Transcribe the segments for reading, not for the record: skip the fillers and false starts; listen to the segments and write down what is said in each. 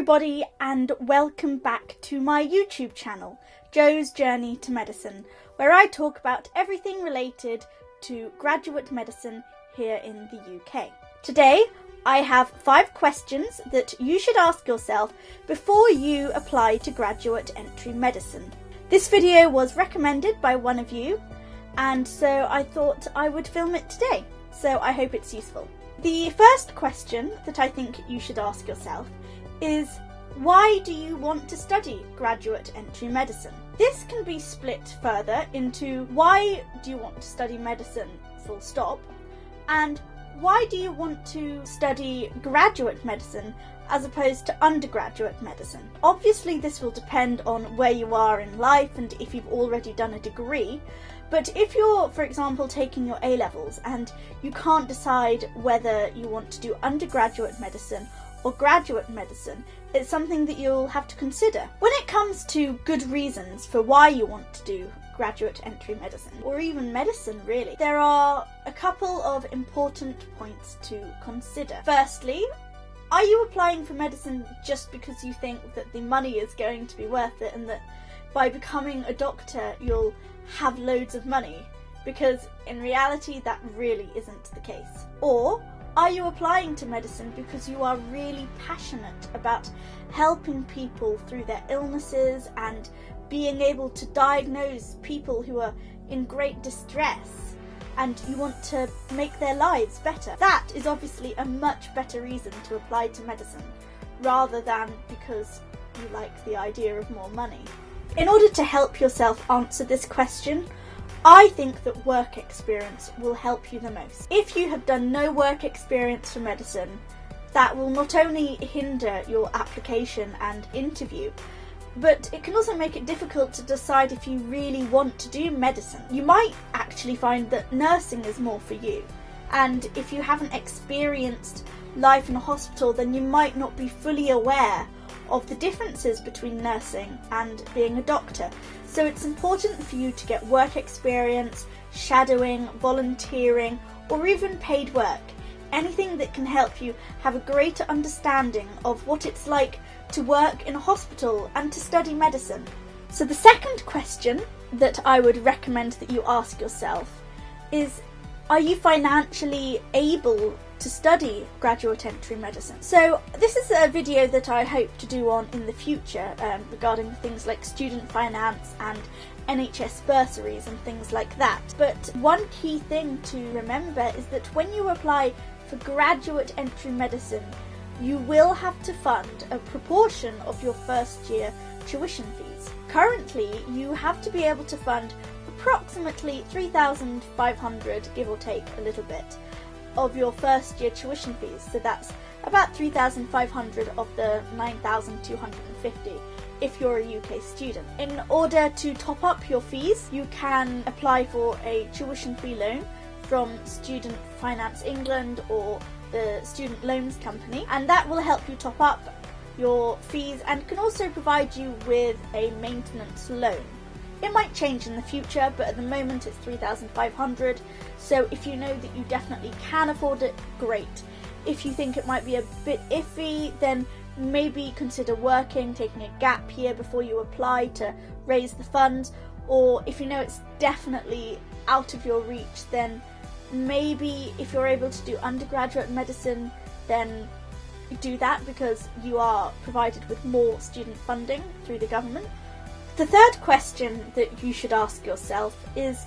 everybody and welcome back to my YouTube channel, Jo's Journey to Medicine, where I talk about everything related to graduate medicine here in the UK. Today I have 5 questions that you should ask yourself before you apply to graduate entry medicine. This video was recommended by one of you, and so I thought I would film it today, so I hope it's useful. The first question that I think you should ask yourself is, why do you want to study graduate entry medicine? This can be split further into why do you want to study medicine full stop, and why do you want to study graduate medicine as opposed to undergraduate medicine? Obviously this will depend on where you are in life and if you've already done a degree, but if you're, for example, taking your A-levels and you can't decide whether you want to do undergraduate medicine or graduate medicine, it's something that you'll have to consider. When it comes to good reasons for why you want to do graduate entry medicine, or even medicine really, there are a couple of important points to consider. Firstly, are you applying for medicine just because you think that the money is going to be worth it and that by becoming a doctor you'll have loads of money? Because in reality that really isn't the case. Or are you applying to medicine because you are really passionate about helping people through their illnesses and being able to diagnose people who are in great distress and you want to make their lives better? That is obviously a much better reason to apply to medicine, rather than because you like the idea of more money. In order to help yourself answer this question, I think that work experience will help you the most. If you have done no work experience for medicine, that will not only hinder your application and interview, but it can also make it difficult to decide if you really want to do medicine. You might actually find that nursing is more for you, and if you haven't experienced life in a hospital, then you might not be fully aware of the differences between nursing and being a doctor. So it's important for you to get work experience, shadowing, volunteering, or even paid work. Anything that can help you have a greater understanding of what it's like to work in a hospital and to study medicine. So the second question that I would recommend that you ask yourself is, are you financially able to study graduate entry medicine? So this is a video that I hope to do on in the future regarding things like student finance and NHS bursaries and things like that. But one key thing to remember is that when you apply for graduate entry medicine, you will have to fund a proportion of your first year tuition fees. Currently, you have to be able to fund approximately £3,500, give or take a little bit, of your first year tuition fees. So that's about £3,500 of the £9,250 if you're a UK student. In order to top up your fees, you can apply for a tuition fee loan from Student Finance England or the Student Loans Company, and that will help you top up your fees and can also provide you with a maintenance loan. It might change in the future, but at the moment it's £3,500, so if you know that you definitely can afford it, great. If you think it might be a bit iffy, then maybe consider working, taking a gap year before you apply to raise the funds, or if you know it's definitely out of your reach, then maybe if you're able to do undergraduate medicine, then do that because you are provided with more student funding through the government. The third question that you should ask yourself is,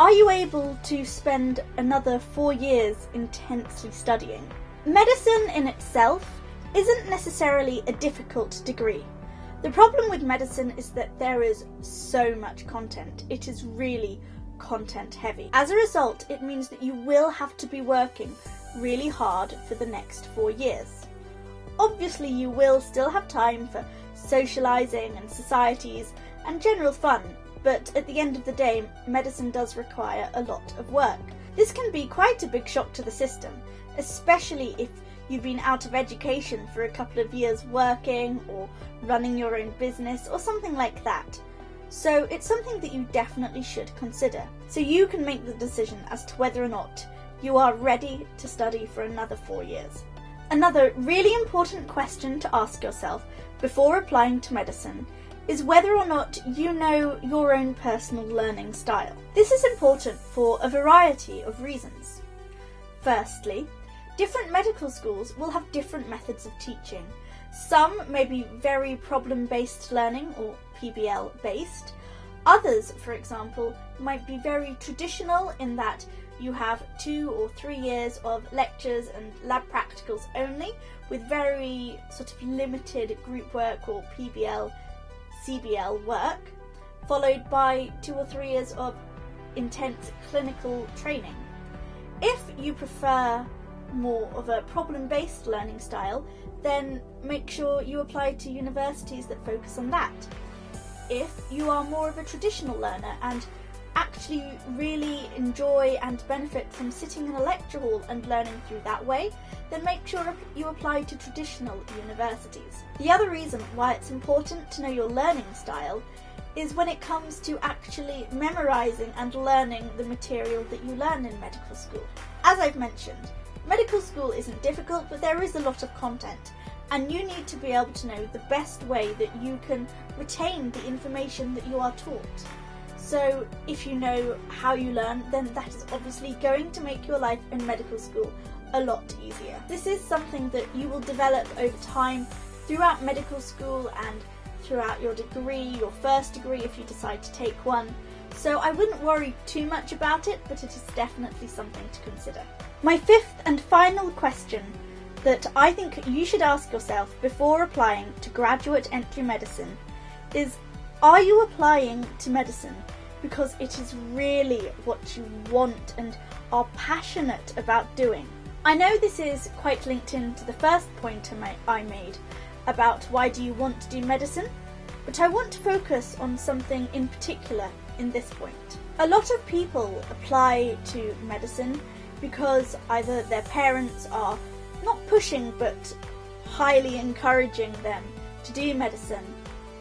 are you able to spend another 4 years intensely studying? Medicine in itself isn't necessarily a difficult degree. The problem with medicine is that there is so much content. It is really content heavy. As a result, it means that you will have to be working really hard for the next 4 years. Obviously, you will still have time for socialising and societies and general fun, but at the end of the day, medicine does require a lot of work. This can be quite a big shock to the system, especially if you've been out of education for a couple of years working or running your own business or something like that. So it's something that you definitely should consider, so you can make the decision as to whether or not you are ready to study for another 4 years. Another really important question to ask yourself before applying to medicine is whether or not you know your own personal learning style. This is important for a variety of reasons. Firstly, different medical schools will have different methods of teaching. Some may be very problem-based learning, or PBL based. Others, for example, might be very traditional in that you have 2 or 3 years of lectures and lab practicals only, with very sort of limited group work or PBL, CBL work, followed by 2 or 3 years of intense clinical training. If you prefer more of a problem-based learning style, then make sure you apply to universities that focus on that. If you are more of a traditional learner and actually really enjoy and benefit from sitting in a lecture hall and learning through that way, then make sure you apply to traditional universities. The other reason why it's important to know your learning style is when it comes to actually memorising and learning the material that you learn in medical school. As I've mentioned, medical school isn't difficult, but there is a lot of content, and you need to be able to know the best way that you can retain the information that you are taught. So if you know how you learn, then that is obviously going to make your life in medical school a lot easier. This is something that you will develop over time throughout medical school and throughout your degree, your first degree if you decide to take one. So I wouldn't worry too much about it, but it is definitely something to consider. My fifth and final question that I think you should ask yourself before applying to graduate entry medicine is, are you applying to medicine because it is really what you want and are passionate about doing? I know this is quite linked into the first point I made about why do you want to do medicine, but I want to focus on something in particular in this point. A lot of people apply to medicine because either their parents are not pushing but highly encouraging them to do medicine,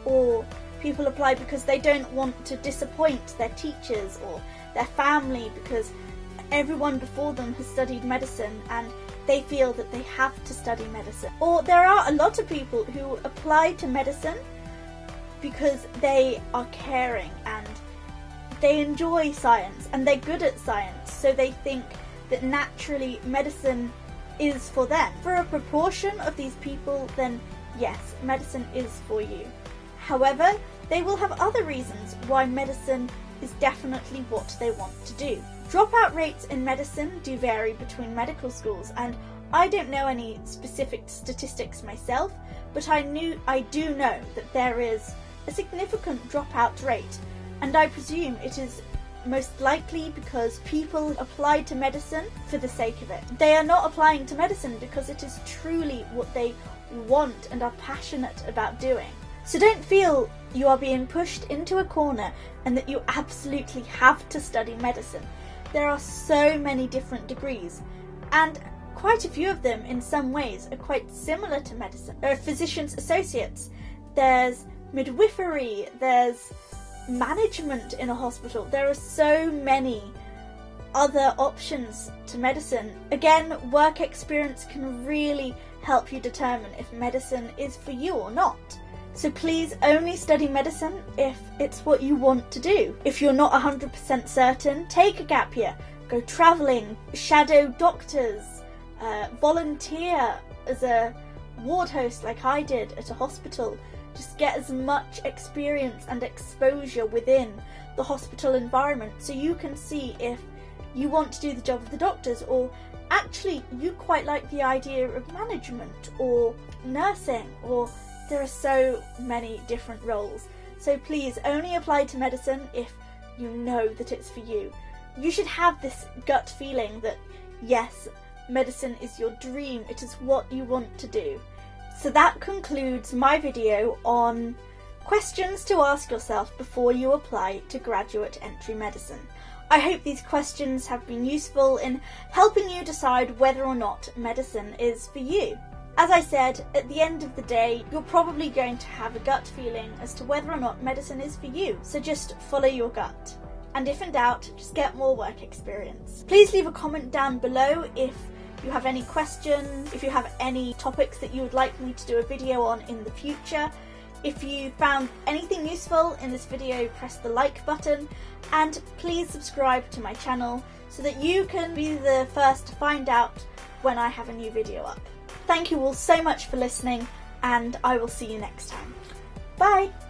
or people apply because they don't want to disappoint their teachers or their family because everyone before them has studied medicine and they feel that they have to study medicine. Or there are a lot of people who apply to medicine because they are caring and they enjoy science and they're good at science, so they think that naturally medicine is for them. For a proportion of these people, then yes, medicine is for you. However, they will have other reasons why medicine is definitely what they want to do. Dropout rates in medicine do vary between medical schools, and I don't know any specific statistics myself, but I do know that there is a significant dropout rate, and I presume it is most likely because people apply to medicine for the sake of it. They are not applying to medicine because it is truly what they want and are passionate about doing. So don't feel you are being pushed into a corner and that you absolutely have to study medicine. There are so many different degrees, and quite a few of them in some ways are quite similar to medicine. There are physician's associates, there's midwifery, there's management in a hospital. There are so many other options to medicine. Again, work experience can really help you determine if medicine is for you or not. So please only study medicine if it's what you want to do. If you're not 100% certain, take a gap year, go travelling, shadow doctors, volunteer as a ward host like I did at a hospital. Just get as much experience and exposure within the hospital environment so you can see if you want to do the job of the doctors, or actually you quite like the idea of management or nursing, or there are so many different roles. So please only apply to medicine if you know that it's for you. You should have this gut feeling that yes, medicine is your dream, it is what you want to do. So that concludes my video on questions to ask yourself before you apply to graduate entry medicine. I hope these questions have been useful in helping you decide whether or not medicine is for you. As I said, at the end of the day, you're probably going to have a gut feeling as to whether or not medicine is for you. So just follow your gut. And if in doubt, just get more work experience. Please leave a comment down below if you have any questions, if you have any topics that you would like me to do a video on in the future. If you found anything useful in this video, press the like button, and please subscribe to my channel so that you can be the first to find out when I have a new video up. Thank you all so much for listening, and I will see you next time. Bye!